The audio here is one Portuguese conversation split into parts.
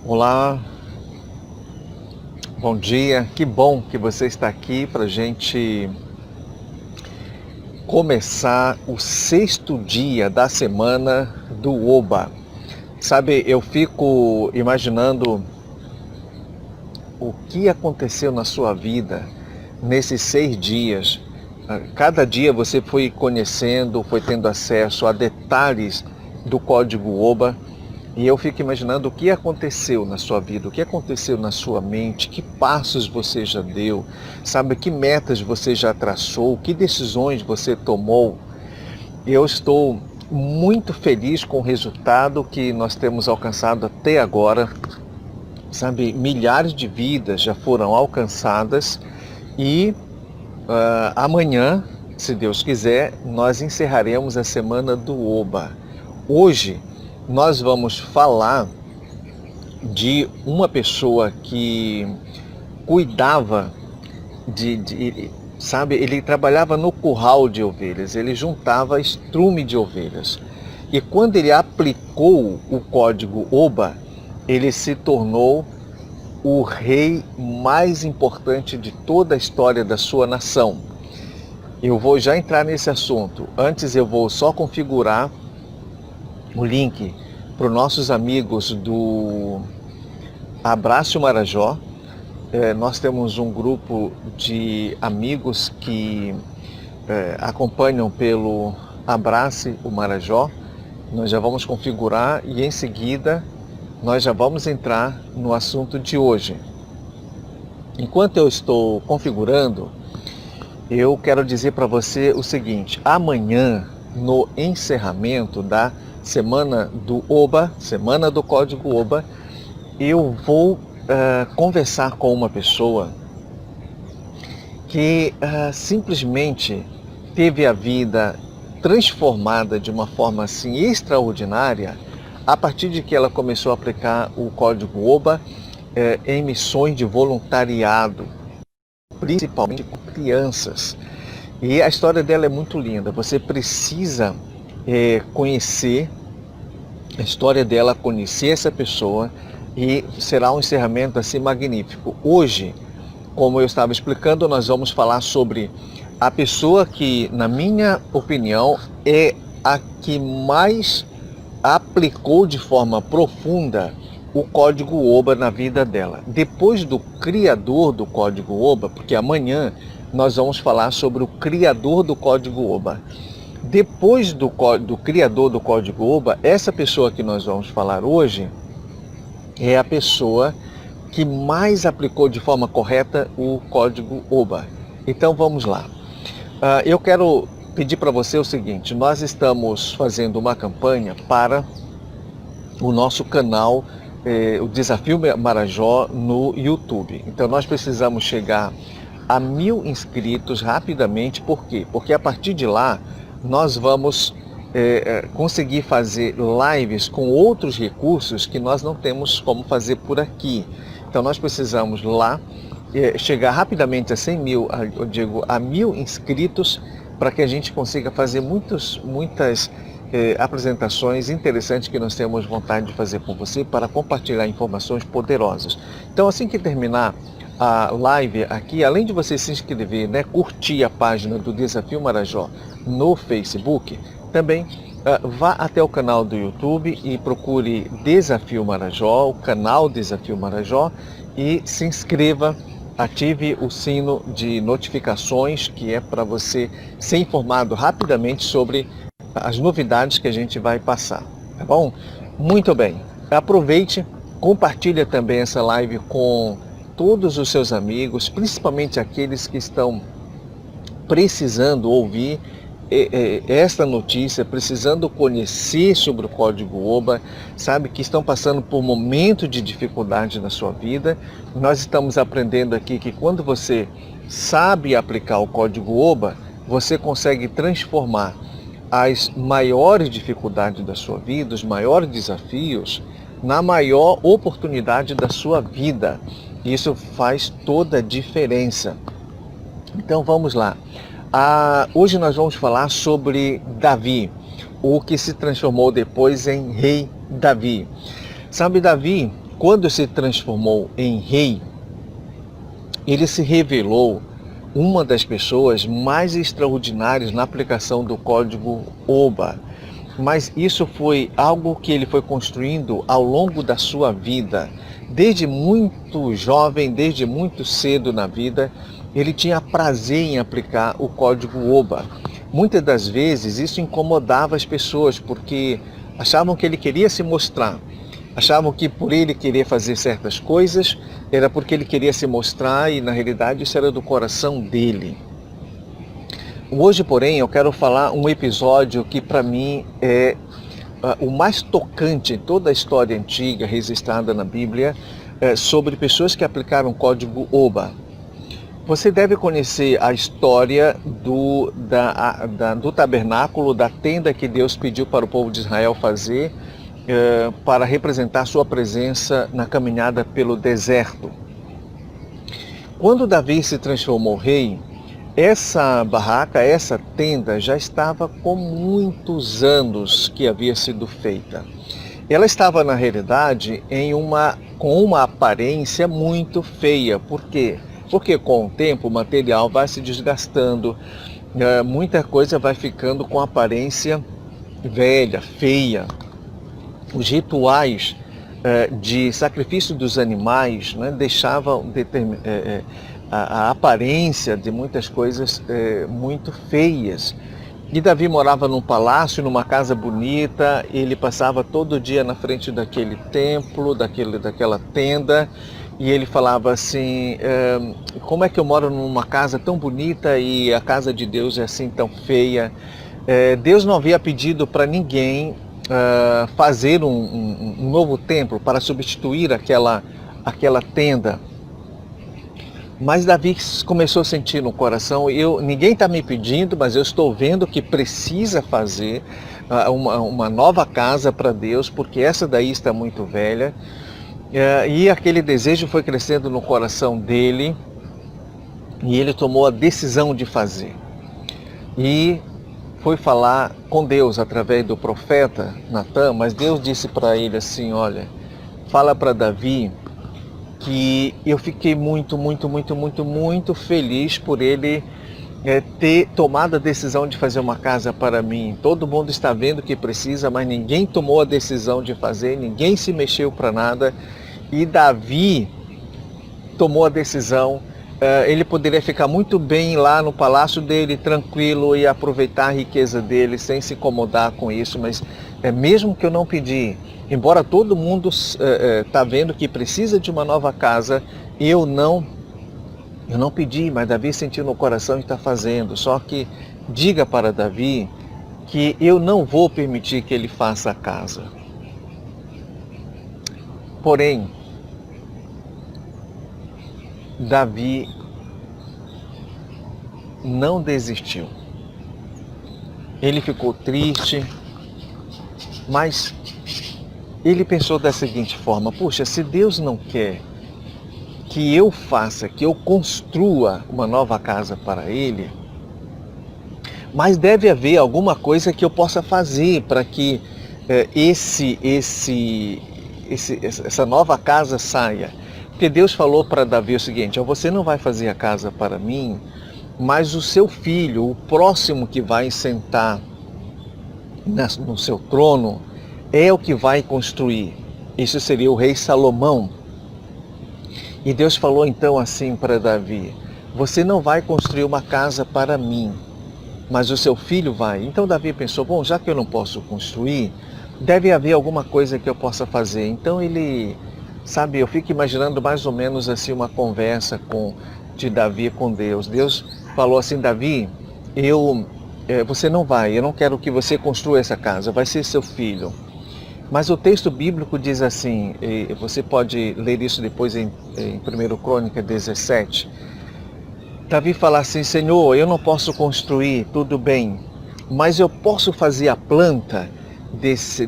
Olá, bom dia. Que bom que você está aqui para a gente começar o sexto dia da semana do Oba. Sabe, eu fico imaginando o que aconteceu na sua vida nesses 6 dias. Cada dia você foi conhecendo, foi tendo acesso a detalhes do código Oba. E eu fico imaginando o que aconteceu na sua vida, o que aconteceu na sua mente, que passos você já deu, sabe, que metas você já traçou, que decisões você tomou. Eu estou muito feliz com o resultado que nós temos alcançado até agora. Sabe, milhares de vidas já foram alcançadas e amanhã, se Deus quiser, nós encerraremos a semana do Oba. Hoje nós vamos falar de uma pessoa que cuidava sabe, ele trabalhava no curral de ovelhas, ele juntava estrume de ovelhas. E quando ele aplicou o código Oba, ele se tornou o rei mais importante de toda a história da sua nação. Eu vou já entrar nesse assunto. Antes eu vou só configurar o link para os nossos amigos do Abraço Marajó. Nós temos um grupo de amigos que acompanham pelo Abrace o Marajó. Nós já vamos configurar e em seguida nós já vamos entrar no assunto de hoje. Enquanto eu estou configurando, eu quero dizer para você o seguinte: amanhã, no encerramento da semana do Oba, semana do código Oba, eu vou conversar com uma pessoa que simplesmente teve a vida transformada de uma forma assim extraordinária a partir de que ela começou a aplicar o código Oba em missões de voluntariado, principalmente com crianças. E a história dela é muito linda. Você precisa conhecer a história dela, conhecer essa pessoa, e será um encerramento assim magnífico. Hoje, como eu estava explicando, nós vamos falar sobre a pessoa que, na minha opinião, é a que mais aplicou de forma profunda o código Oba na vida dela. Depois do criador do código Oba, porque amanhã nós vamos falar sobre o criador do código Oba. Depois do criador do código Oba, essa pessoa que nós vamos falar hoje é a pessoa que mais aplicou de forma correta o código Oba. Então vamos lá. Eu quero pedir para você o seguinte: nós estamos fazendo uma campanha para o nosso canal, o Desafio Marajó, no YouTube. Então nós precisamos chegar a 1000 inscritos rapidamente. Por quê? Porque a partir de lá nós vamos conseguir fazer lives com outros recursos que nós não temos como fazer por aqui. Então nós precisamos lá chegar rapidamente a 100 mil, eu digo, a 1000 inscritos, para que a gente consiga fazer muitas apresentações interessantes que nós temos vontade de fazer com você, para compartilhar informações poderosas. Então assim que terminar a live aqui, além de você se inscrever, curtir a página do Desafio Marajó no Facebook, também vá até o canal do YouTube e procure Desafio Marajó, o canal Desafio Marajó, e se inscreva, ative o sino de notificações, que é para você ser informado rapidamente sobre as novidades que a gente vai passar, tá bom? Muito bem, aproveite, compartilha também essa live com todos os seus amigos, principalmente aqueles que estão precisando ouvir esta notícia, precisando conhecer sobre o código Oba, sabe, que estão passando por momentos de dificuldade na sua vida. Nós estamos aprendendo aqui que quando você sabe aplicar o código Oba, você consegue transformar as maiores dificuldades da sua vida, os maiores desafios, na maior oportunidade da sua vida. Isso faz toda a diferença. Então vamos lá. Hoje nós vamos falar sobre Davi, o que se transformou depois em rei Davi. Sabe, Davi quando se transformou em rei, ele se revelou uma das pessoas mais extraordinárias na aplicação do código Oba. Mas isso foi algo que ele foi construindo ao longo da sua vida. Desde muito jovem, desde muito cedo na vida, ele tinha prazer em aplicar o código Oba. Muitas das vezes isso incomodava as pessoas, porque achavam que ele queria se mostrar. Achavam que por ele querer fazer certas coisas, era porque ele queria se mostrar e na realidade isso era do coração dele. Hoje, porém, eu quero falar um episódio que para mim é o mais tocante em toda a história antiga registrada na Bíblia sobre pessoas que aplicaram o código Oba. Você deve conhecer a história do tabernáculo, da tenda que Deus pediu para o povo de Israel fazer para representar sua presença na caminhada pelo deserto. Quando Davi se transformou rei, essa barraca, essa tenda já estava com muitos anos que havia sido feita. Ela estava, na realidade, com uma aparência muito feia. Por quê? Porque com o tempo o material vai se desgastando, muita coisa vai ficando com aparência velha, feia. Os rituais de sacrifício dos animais, né, deixavam a aparência de muitas coisas muito feias. E Davi morava num palácio, numa casa bonita, ele passava todo dia na frente daquele templo, daquela tenda, e ele falava assim, como é que eu moro numa casa tão bonita e a casa de Deus é assim tão feia? Deus não havia pedido para ninguém fazer um novo templo para substituir aquela tenda. Mas Davi começou a sentir no coração, ninguém está me pedindo, mas eu estou vendo que precisa fazer uma nova casa para Deus, porque essa daí está muito velha. E aquele desejo foi crescendo no coração dele, e ele tomou a decisão de fazer. E foi falar com Deus através do profeta Natã, mas Deus disse para ele assim, olha, fala para Davi que eu fiquei muito feliz por ele ter tomado a decisão de fazer uma casa para mim. Todo mundo está vendo que precisa, mas ninguém tomou a decisão de fazer, ninguém se mexeu para nada. E Davi tomou a decisão. Ele poderia ficar muito bem lá no palácio dele, tranquilo, e aproveitar a riqueza dele sem se incomodar com isso, mas mesmo que eu não pedi, embora todo mundo está vendo que precisa de uma nova casa, eu não pedi, mas Davi sentiu no coração e está fazendo. Só que diga para Davi que eu não vou permitir que ele faça a casa. Porém, Davi não desistiu. Ele ficou triste, mas ele pensou da seguinte forma, puxa, se Deus não quer que eu faça, que eu construa uma nova casa para Ele, mas deve haver alguma coisa que eu possa fazer para que essa nova casa saia. Porque Deus falou para Davi o seguinte, você não vai fazer a casa para mim, mas o seu filho, o próximo que vai sentar no seu trono, é o que vai construir. Isso seria o rei Salomão. E Deus falou então assim para Davi, você não vai construir uma casa para mim, mas o seu filho vai. Então Davi pensou, bom, já que eu não posso construir, deve haver alguma coisa que eu possa fazer. Então ele, sabe, eu fico imaginando mais ou menos assim uma conversa de Davi com Deus. Deus falou assim, Davi, você não vai, eu não quero que você construa essa casa, vai ser seu filho. Mas o texto bíblico diz assim, você pode ler isso depois em 1 Crônica 17. Davi fala assim, Senhor, eu não posso construir, tudo bem, mas eu posso fazer a planta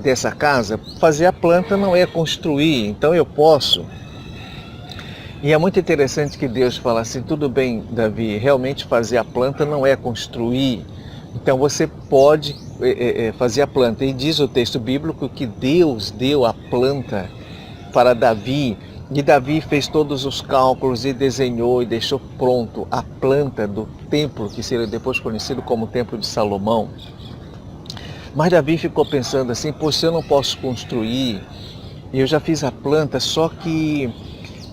dessa casa? Fazer a planta não é construir, então eu posso. E é muito interessante que Deus fala assim, tudo bem, Davi, realmente fazer a planta não é construir, então você pode fazer a planta. E diz o texto bíblico que Deus deu a planta para Davi, e Davi fez todos os cálculos e desenhou e deixou pronto a planta do templo, que seria depois conhecido como Templo de Salomão. Mas Davi ficou pensando assim, poxa, se eu não posso construir, eu já fiz a planta, só que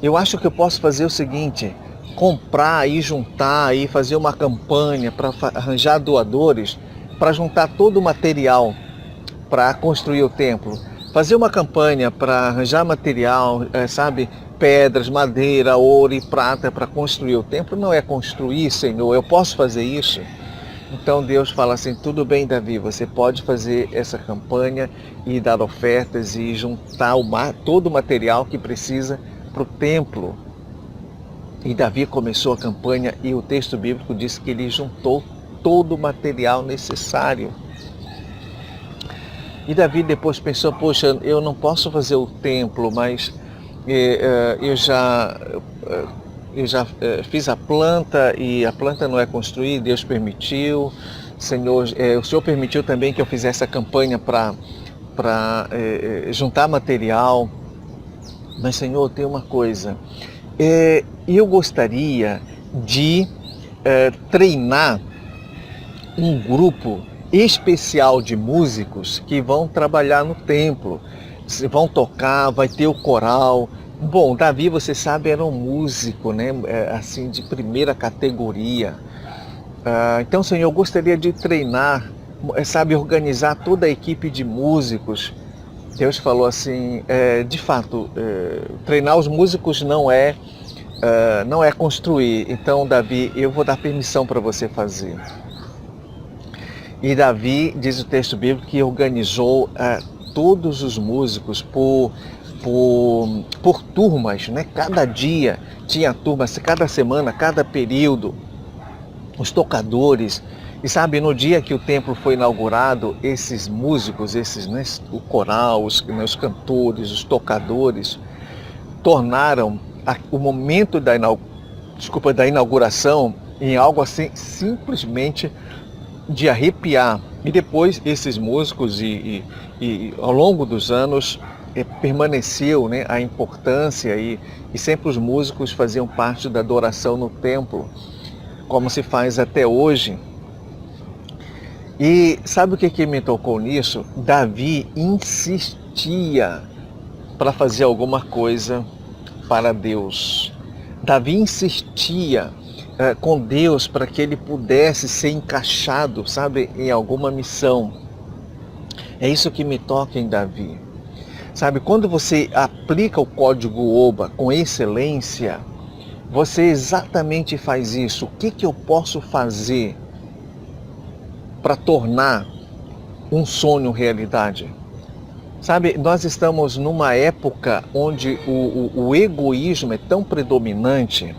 eu acho que eu posso fazer o seguinte, comprar e juntar e fazer uma campanha para arranjar doadores, para juntar todo o material para construir o templo. Fazer uma campanha para arranjar material, sabe, pedras, madeira, ouro e prata para construir o templo, não é construir, Senhor, eu posso fazer isso? Então Deus fala assim, tudo bem, Davi, você pode fazer essa campanha e dar ofertas e juntar todo o material que precisa para o templo. E Davi começou a campanha e o texto bíblico diz que ele juntou todo o material necessário. E Davi depois pensou, poxa, eu não posso fazer o templo, mas eu já fiz a planta e a planta não é construída, Deus permitiu, Senhor, o Senhor permitiu também que eu fizesse a campanha para juntar material, mas Senhor, tem uma coisa, eu gostaria de treinar um grupo especial de músicos que vão trabalhar no templo, vão tocar, vai ter o coral. Bom, Davi, você sabe, era um músico, né? Assim, de primeira categoria. Então, Senhor, eu gostaria de treinar, sabe, organizar toda a equipe de músicos. Deus falou assim, de fato, treinar os músicos não é construir. Então, Davi, eu vou dar permissão para você fazer. E Davi, diz o texto bíblico, que organizou todos os músicos por turmas, né? Cada dia tinha turmas, cada semana, cada período, os tocadores. E sabe, no dia que o templo foi inaugurado, esses músicos, né, o coral, os cantores, os tocadores, tornaram o momento da inauguração em algo assim simplesmente de arrepiar. E depois esses músicos e ao longo dos anos permaneceu, né, a importância e sempre os músicos faziam parte da adoração no templo, como se faz até hoje. E sabe o que me tocou nisso? Davi insistia para fazer alguma coisa para Deus. Davi insistia com Deus para que ele pudesse ser encaixado, sabe, em alguma missão. É isso que me toca em Davi. Sabe, quando você aplica o código OBA com excelência, você exatamente faz isso. O que eu posso fazer para tornar um sonho realidade? Sabe, nós estamos numa época onde o egoísmo é tão predominante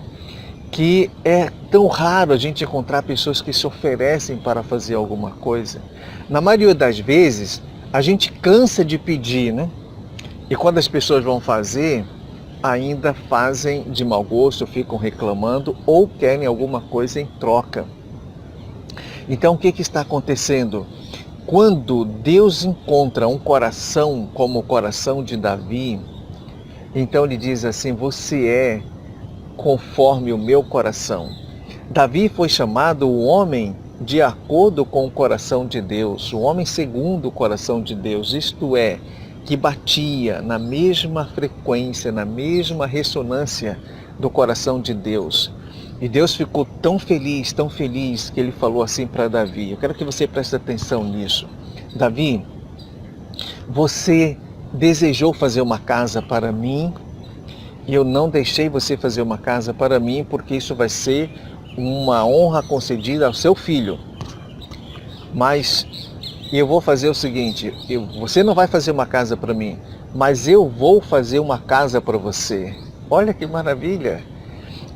que é tão raro a gente encontrar pessoas que se oferecem para fazer alguma coisa. Na maioria das vezes, a gente cansa de pedir, né? E quando as pessoas vão fazer, ainda fazem de mau gosto, ficam reclamando ou querem alguma coisa em troca. Então, o que está acontecendo? Quando Deus encontra um coração como o coração de Davi, então ele diz assim, você é conforme o meu coração. Davi foi chamado o homem de acordo com o coração de Deus, o homem segundo o coração de Deus, isto é, que batia na mesma frequência, na mesma ressonância do coração de Deus. E Deus ficou tão feliz que ele falou assim para Davi. Eu quero que você preste atenção nisso. Davi, você desejou fazer uma casa para mim, e eu não deixei você fazer uma casa para mim, porque isso vai ser uma honra concedida ao seu filho. Mas eu vou fazer o seguinte, você não vai fazer uma casa para mim, mas eu vou fazer uma casa para você. Olha que maravilha!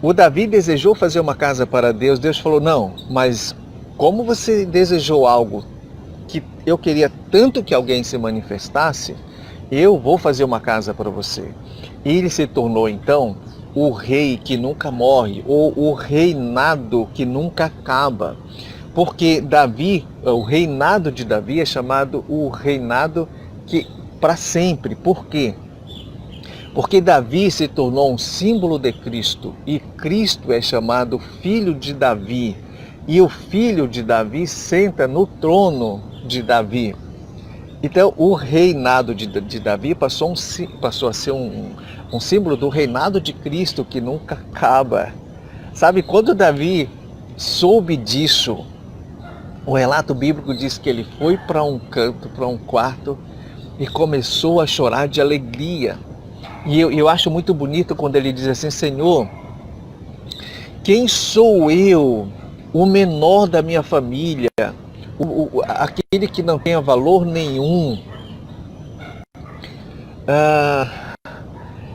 O Davi desejou fazer uma casa para Deus, Deus falou, não, mas como você desejou algo que eu queria tanto que alguém se manifestasse, eu vou fazer uma casa para você. E ele se tornou então o rei que nunca morre, ou o reinado que nunca acaba. Porque Davi, o reinado de Davi é chamado o reinado que para sempre. Por quê? Porque Davi se tornou um símbolo de Cristo e Cristo é chamado filho de Davi. E o filho de Davi senta no trono de Davi. Então o reinado de Davi passou a ser um símbolo do reinado de Cristo que nunca acaba. Sabe, quando Davi soube disso, o relato bíblico diz que ele foi para um canto, para um quarto e começou a chorar de alegria. E eu acho muito bonito quando ele diz assim: Senhor, quem sou eu, o menor da minha família, aquele que não tenha valor nenhum?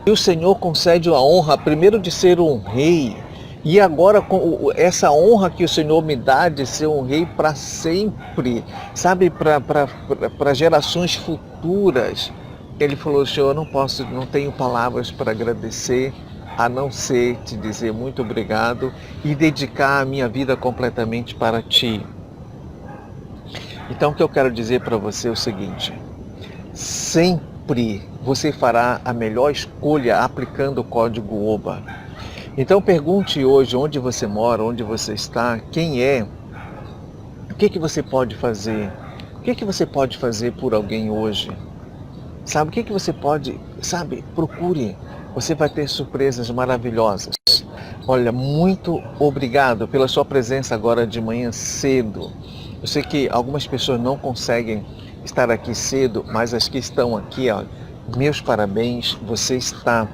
E o Senhor concede a honra, primeiro de ser um rei, e agora com essa honra que o Senhor me dá de ser um rei para sempre, sabe, para gerações futuras. Ele falou: Senhor, eu não tenho palavras para agradecer, a não ser te dizer muito obrigado e dedicar a minha vida completamente para ti. Então o que eu quero dizer para você é o seguinte: sempre você fará a melhor escolha aplicando o código OBA. Então pergunte hoje onde você mora, onde você está, quem é, o que você pode fazer, o que você pode fazer por alguém hoje. Sabe, o que você pode, procure, você vai ter surpresas maravilhosas. Olha, muito obrigado pela sua presença agora de manhã cedo. Eu sei que algumas pessoas não conseguem estar aqui cedo, mas as que estão aqui, ó, meus parabéns, você está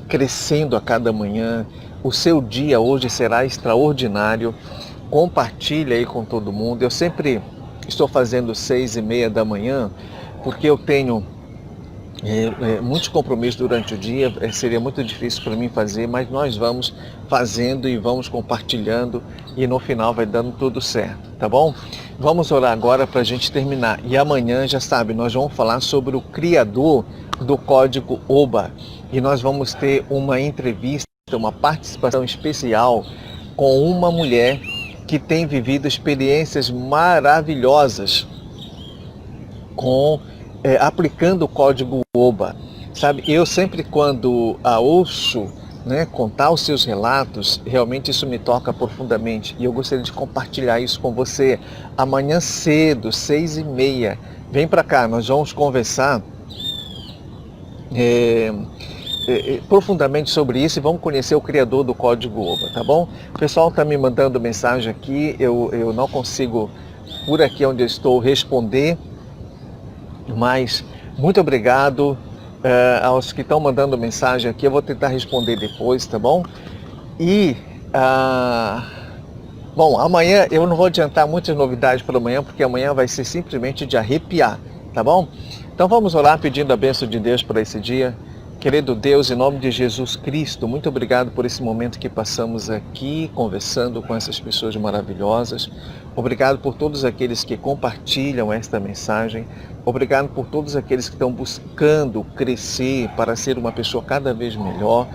crescendo a cada manhã, o seu dia hoje será extraordinário, compartilha aí com todo mundo. Eu sempre estou fazendo 6:30 da manhã, porque eu tenho muitos compromissos durante o dia, seria muito difícil para mim fazer, mas nós vamos fazendo e vamos compartilhando e no final vai dando tudo certo, tá bom? Vamos orar agora para a gente terminar. E amanhã, já sabe, nós vamos falar sobre o criador do código OBA e nós vamos ter uma entrevista, uma participação especial com uma mulher que tem vivido experiências maravilhosas aplicando o código OBA. Sabe, eu sempre quando a ouço, contar os seus relatos, realmente isso me toca profundamente e eu gostaria de compartilhar isso com você. Amanhã cedo, 6:30, vem para cá, nós vamos conversar profundamente sobre isso e vamos conhecer o criador do código OBA, tá bom? O pessoal está me mandando mensagem aqui, eu não consigo, por aqui onde eu estou, responder, mas muito obrigado aos que estão mandando mensagem aqui. Eu vou tentar responder depois, tá bom? E, bom, amanhã eu não vou adiantar muitas novidades para amanhã, porque amanhã vai ser simplesmente de arrepiar, tá bom? Então vamos orar pedindo a bênção de Deus para esse dia. Querido Deus, em nome de Jesus Cristo, muito obrigado por esse momento que passamos aqui conversando com essas pessoas maravilhosas. Obrigado por todos aqueles que compartilham esta mensagem. Obrigado por todos aqueles que estão buscando crescer para ser uma pessoa cada vez melhor.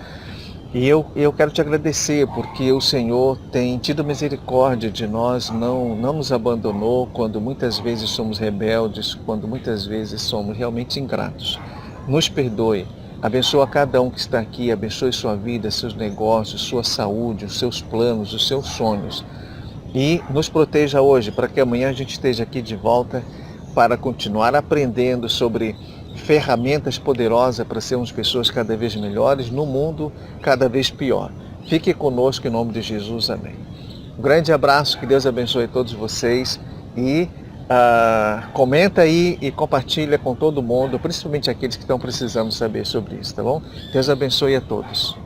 E eu quero te agradecer porque o Senhor tem tido misericórdia de nós, não nos abandonou quando muitas vezes somos rebeldes, quando muitas vezes somos realmente ingratos. Nos perdoe. Abençoa cada um que está aqui, abençoe sua vida, seus negócios, sua saúde, os seus planos, os seus sonhos. E nos proteja hoje, para que amanhã a gente esteja aqui de volta para continuar aprendendo sobre ferramentas poderosas para sermos pessoas cada vez melhores no mundo cada vez pior. Fique conosco em nome de Jesus, amém. Um grande abraço, que Deus abençoe todos vocês e comenta aí e compartilha com todo mundo, principalmente aqueles que estão precisando saber sobre isso, tá bom? Deus abençoe a todos.